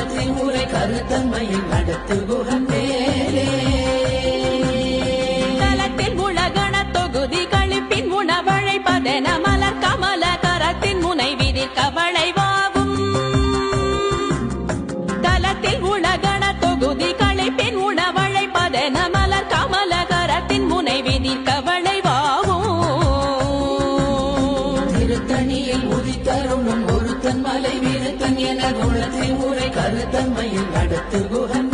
உள்ளத்தில் உரை கருத்தன்மையில் நடத்து குகன் வேலே தலத்தில் உலகண தொகுதி கழிப்பின் உணவழைப்பதென மலர் கமல கரத்தின் முனை விதி கவளைவாகும் தலத்தில் உலகண தொகுதி கழிப்பின் உணவழைப்பதென மலர் கமல கரத்தின் முனை விதி கவளைவாகும் திருத்தணியில் உதித்தருளும் ஒருத்தன் மலை விருத்தன் என உள்ளத்தில் உரை கருத்தன்மையில் நடத்து குகன்